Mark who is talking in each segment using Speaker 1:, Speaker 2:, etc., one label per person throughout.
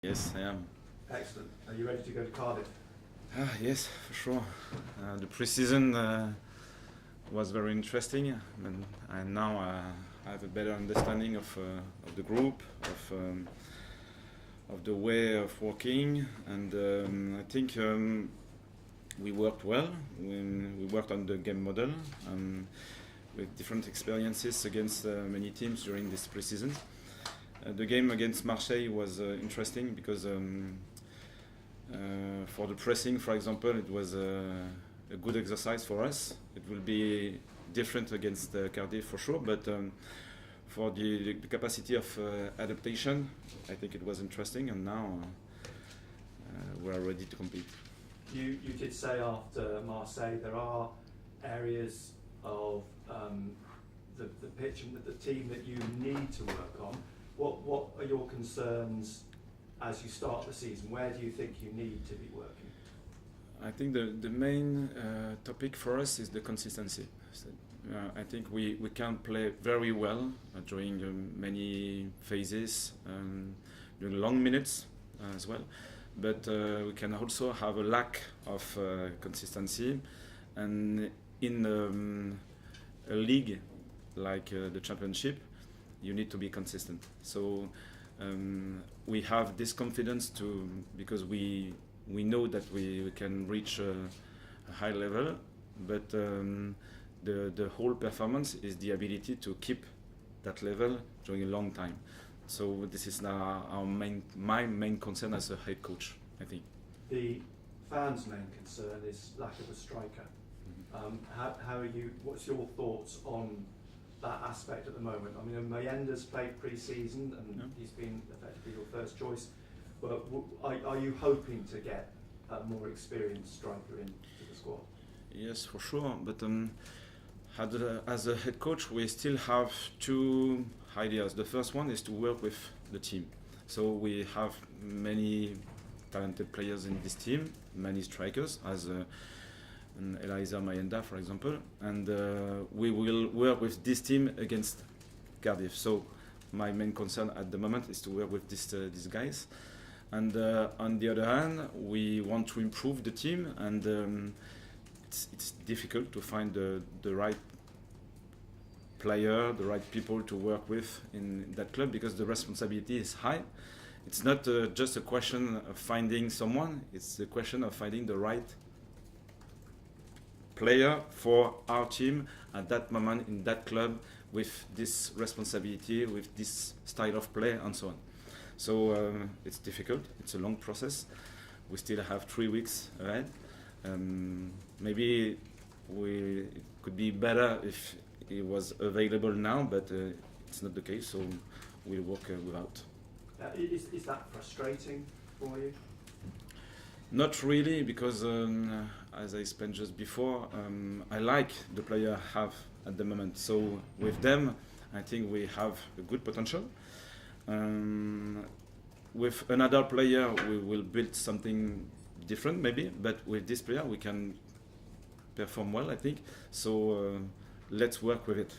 Speaker 1: Yes, I am.
Speaker 2: Excellent. Are you ready to go to Cardiff?
Speaker 1: Yes, for sure. The preseason was very interesting, and now I have a better understanding of the group, of the way of working, and I think we worked well. We worked on the game model with different experiences against many teams during this preseason. The game against Marseille was interesting because for the pressing, for example, it was a good exercise for us. It will be different against Cardiff for sure, but for the capacity of adaptation, I think it was interesting, and now we are ready to compete.
Speaker 2: You did say after Marseille there are areas of the pitch and the team that you need to work on. What are your concerns as you start the season? Where do you think you need to be working?
Speaker 1: I think the main topic for us is the consistency. So, I think we can play very well during many phases, during long minutes as well, but we can also have a lack of consistency, and in a league like the Championship, you need to be consistent. So we have this confidence because we know that we can reach a high level, but the whole performance is the ability to keep that level during a long time. So this is now my main concern as a head coach, I think.
Speaker 2: The fans' main concern is lack of a striker. How are you? What's your thoughts on that aspect at the moment? I mean, Mayenda's played pre-season and he's been effectively your first choice. But are you hoping to get a more experienced striker into the squad?
Speaker 1: Yes, for sure. But as a head coach, we still have two ideas. The first one is to work with the team. So we have many talented players in this team, many strikers, as Eliza Mayenda, for example, and we will work with this team against Cardiff. So my main concern at the moment is to work with these guys. And on the other hand, we want to improve the team, and it's difficult to find the right player, the right people to work with in that club because the responsibility is high. It's not just a question of finding someone, it's a question of finding the right player for our team at that moment in that club with this responsibility, with this style of play and so on. So it's difficult, it's a long process. We still have 3 weeks ahead. Maybe it could be better if it was available now, but it's not the case, so we'll work without.
Speaker 2: Is that frustrating for you?
Speaker 1: Not really, because as I explained just before, I like the player I have at the moment. So with them, I think we have a good potential. With another player, we will build something different, maybe. But with this player, we can perform well, I think. So let's work with it.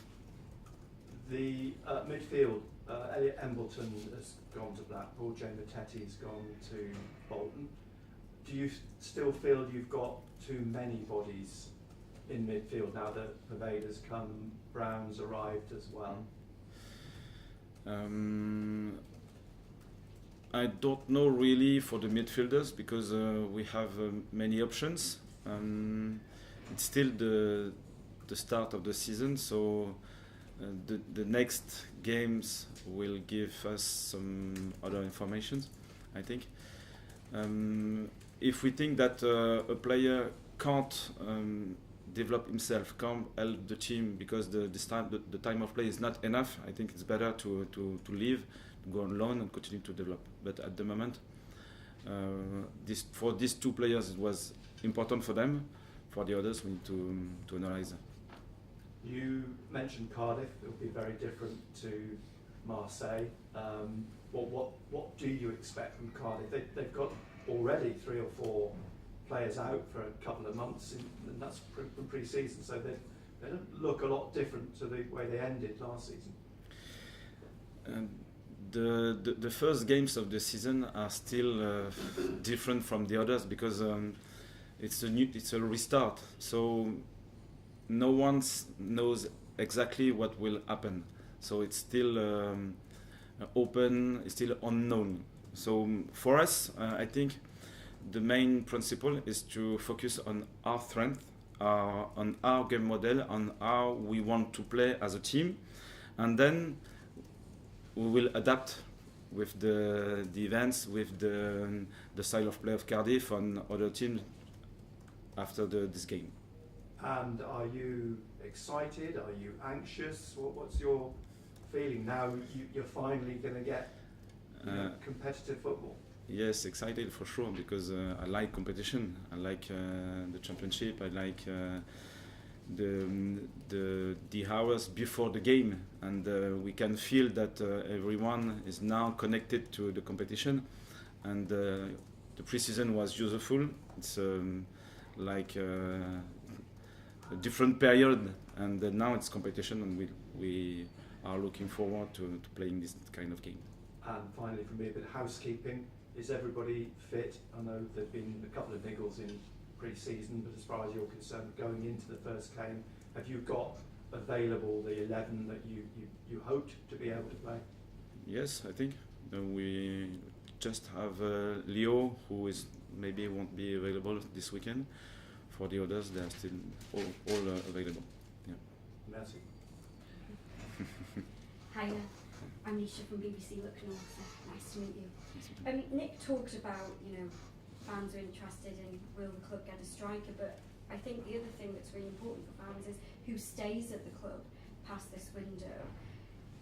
Speaker 2: The midfield, Elliot Embleton has gone to Blackpool, Jay Mattetti's gone to Bolton. Do you still feel you've got too many bodies in midfield now that Pervader's come, Brown's arrived as well?
Speaker 1: I don't know really for the midfielders because we have many options. It's still the start of the season, so the next games will give us some other information, I think. If we think that a player can't develop himself, can't help the team because the time of play is not enough, I think it's better to leave, to go on loan and continue to develop. But at the moment, for these two players, it was important for them. For the others, we need to analyze.
Speaker 2: You mentioned Cardiff. It will be very different to Marseille. What do you expect from Cardiff? They've got already 3 or 4 players out for a couple of months, and that's from pre-season, so they don't look a lot different to the way they ended last season.
Speaker 1: The first games of the season are still different from the others because it's a restart. So no one knows exactly what will happen. So it's still open, it's still unknown. So for us, I think the main principle is to focus on our strength, on our game model, on how we want to play as a team, and then we will adapt with the events, with the style of play of Cardiff and other teams after this game.
Speaker 2: And are you excited? Are you anxious? What's your feeling now? You're finally going to get competitive football.
Speaker 1: Yes, excited for sure because I like competition. I like the championship. I like the hours before the game, and we can feel that everyone is now connected to the competition, and the pre-season was useful. It's like a different period, and now it's competition, and we are looking forward to playing this kind of game.
Speaker 2: And finally, for me, a bit of housekeeping. Is everybody fit? I know there've been a couple of niggles in pre-season, but as far as you're concerned, going into the first game, have you got available the 11 that you hoped to be able to play?
Speaker 1: Yes, I think we just have Leo, who is maybe won't be available this weekend. For the others, they are still all available. Yeah.
Speaker 2: Merci.
Speaker 3: Hi, I'm Nisha from BBC Look North. Nice to meet you. Nick talked about, fans are interested in will the club get a striker, but I think the other thing that's really important for fans is who stays at the club past this window.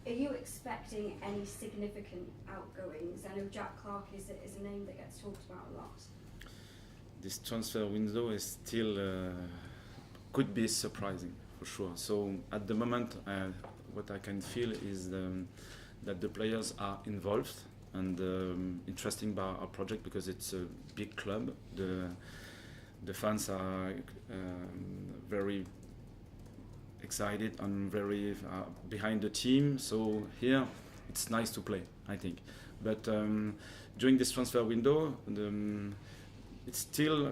Speaker 3: Are you expecting any significant outgoings? I know Jack Clark is a name that gets talked about a lot.
Speaker 1: This transfer window is still could be surprising for sure. So at the moment, what I can feel is that the players are involved and interested by our project because it's a big club. The fans are very excited and very behind the team. So here it's nice to play, I think. But during this transfer window, it's still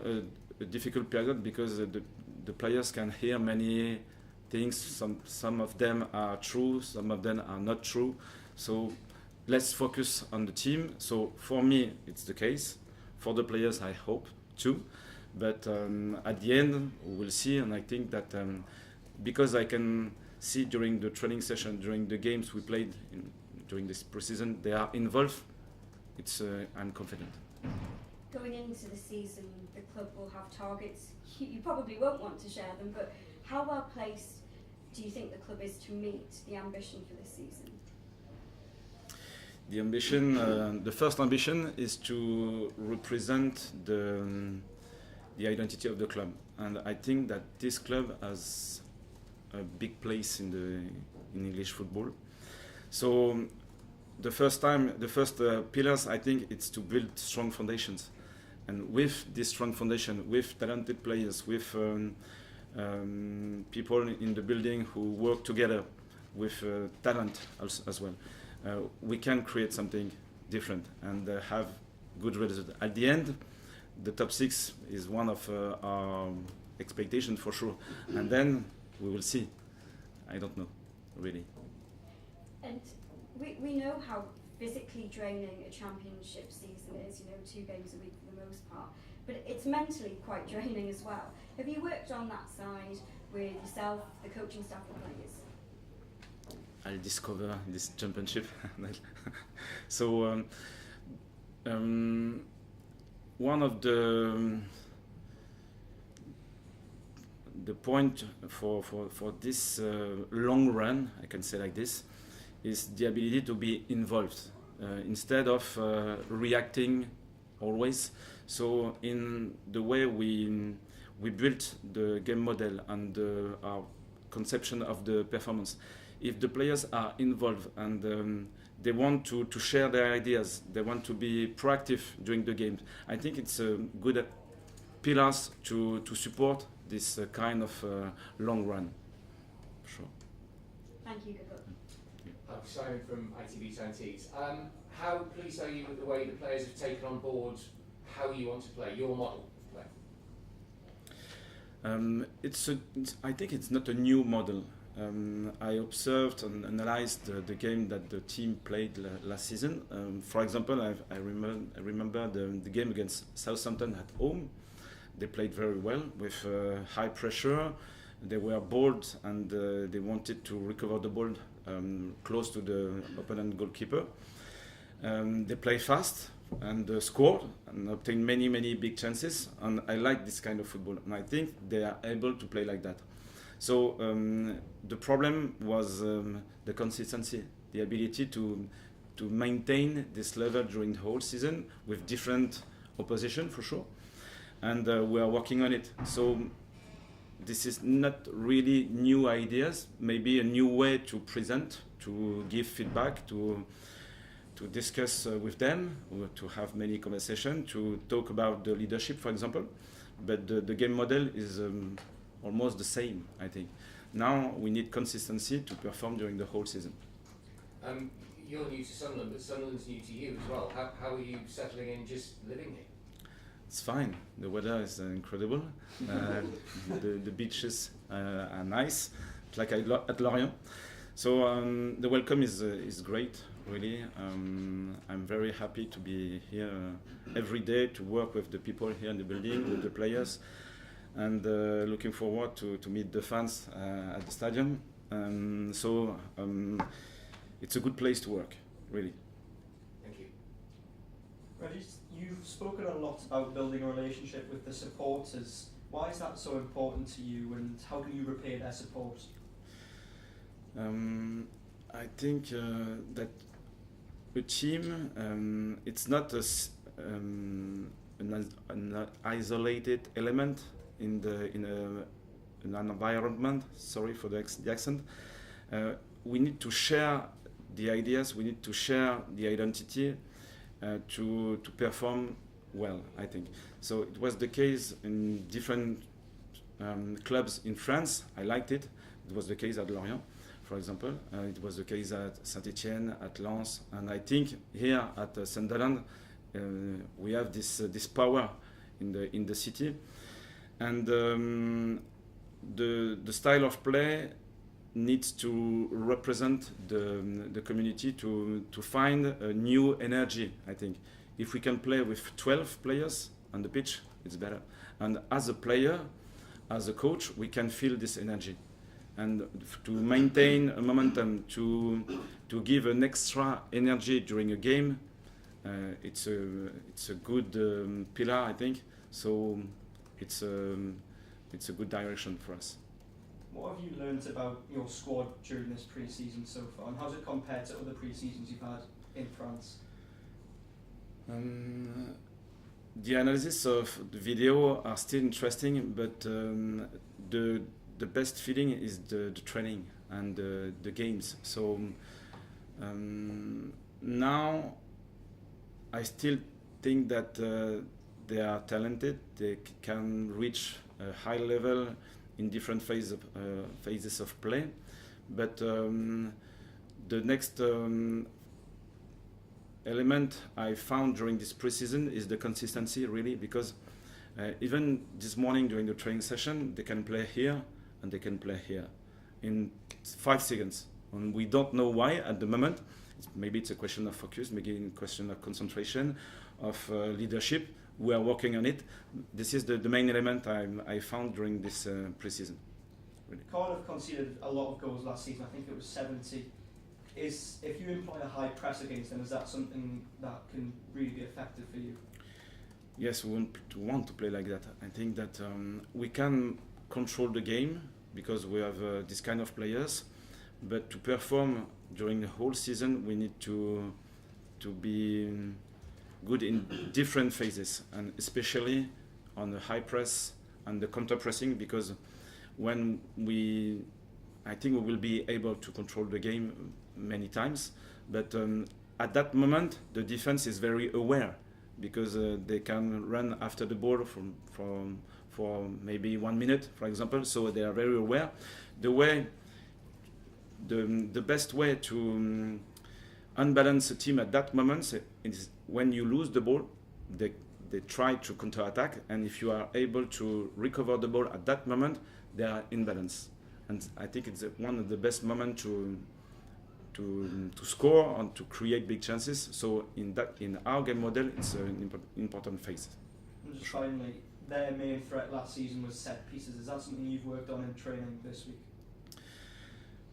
Speaker 1: a difficult period because the players can hear many things. Some of them are true, some of them are not true. So let's focus on the team. So for me, it's the case. For the players, I hope too. But at the end, we will see. And I think that because I can see during the training session, during the games we played during this pre-season, they are involved. I'm confident.
Speaker 3: Going into the season, the club will have targets. You probably won't want to share them, but how well placed do you think the club is to meet the ambition for this season?
Speaker 1: The ambition, the first ambition is to represent the identity of the club, and I think that this club has a big place in English football. So the first pillars, I think, it's to build strong foundations. And with this strong foundation, with talented players, with people in the building who work together with talent as well, we can create something different and have good results. At the end, the top 6 is one of our expectations for sure. And then we will see. I don't know, really.
Speaker 3: And we know how physically draining a championship season is, 2 games a week for the most part, but it's mentally quite draining as well. Have you worked on that side with yourself, the coaching staff and players?
Speaker 1: I'll discover this championship. So one of the point for this long run, I can say like this, is the ability to be involved instead of reacting always. So in the way we built the game model and our conception of the performance, if the players are involved and they want to share their ideas, they want to be proactive during the game, I think it's a good pillars to support this kind of long run. Sure.
Speaker 3: Thank you, good luck.
Speaker 4: Simon from ITV Sciences. How pleased are you with the way the players have taken on board how you want to play, your model of play?
Speaker 1: I think it's not a new model. I observed and analyzed the game that the team played last season. For example, I remember the game against Southampton at home. They played very well with high pressure. They were bold and they wanted to recover the ball close to the opponent goalkeeper. They played fast and scored and obtained many big chances. And I like this kind of football. And I think they are able to play like that. So the problem was the consistency, the ability to maintain this level during the whole season with different opposition for sure. And we are working on it. So this is not really new ideas, maybe a new way to present, to give feedback, to discuss with them, or to have many conversations, to talk about the leadership, for example. But the game model is almost the same, I think. Now we need consistency to perform during the whole season.
Speaker 4: You're new to Sunderland, but Sunderland's new to you as well. How are you settling in, just living here?
Speaker 1: It's fine. The weather is incredible. The beaches are nice, like at Lorient. So the welcome is great, really. I'm very happy to be here every day, to work with the people here in the building, with the players, and looking forward to meet the fans at the stadium. So it's a good place to work, really.
Speaker 4: Thank you.
Speaker 5: Régis, you've spoken a lot about building a relationship with the supporters. Why is that so important to you, and how can you repay their support?
Speaker 1: I think that a team, it's not an isolated element in an environment. Sorry for the accent. We need to share the ideas. We need to share the identity to perform well, I think. So it was the case in different clubs in France. I liked it. It was the case at Lorient, for example. It was the case at Saint-Etienne, at Lens, and I think here at Sunderland we have this power in the city, and the style of play needs to represent the community to find a new energy. I think if we can play with 12 players on the pitch, it's better. And as a player, as a coach, we can feel this energy. And to maintain a momentum, to give an extra energy during a game, it's a good pillar, I think. So it's a good direction for us.
Speaker 5: What have you learnt about your squad during this pre-season so far, and how does it compare to other pre-seasons you've had in France?
Speaker 1: The analysis of the video are still interesting, but the best feeling is the training and the games. So now I still think that they are talented. They can reach a high level in different phases of play, but the next element I found during this preseason is the consistency, really, because even this morning during the training session, they can play here and they can play here in 5 seconds, and we don't know why at the moment. Maybe it's a question of focus, maybe a question of concentration, of leadership. We are working on it. This is the main element I found during this preseason. Really.
Speaker 5: Cardiff conceded a lot of goals last season. I think it was 70. If you employ a high press against them, is that something that can really be effective for you?
Speaker 1: Yes, we want to play like that. I think that we can control the game because we have this kind of players, but to perform during the whole season, we need to be good in different phases, and especially on the high press and the counter pressing, because when I think we will be able to control the game many times, but at that moment the defense is very aware, because they can run after the ball for maybe 1 minute, for example, so they are very aware. The way the best way to unbalance a team at that moment is when you lose the ball, they try to counter-attack, and if you are able to recover the ball at that moment, they are in balance. And I think it's one of the best moments to score and to create big chances. So in our game model, it's an important phase.
Speaker 5: And just finally, their main threat last season was set pieces. Is that something you've worked on in training this week?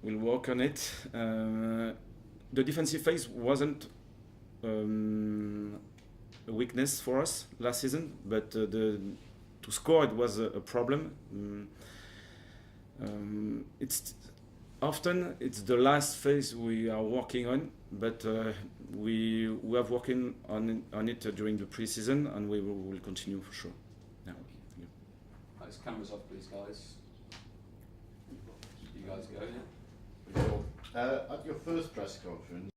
Speaker 1: We'll work on it. The defensive phase wasn't a weakness for us last season, but to score it was a problem. It's the last phase we are working on, but we have working on it during the pre-season, and we will continue for sure. Yeah.
Speaker 6: Let's cameras off, please, guys. You guys go. Yeah.
Speaker 7: At your first press conference,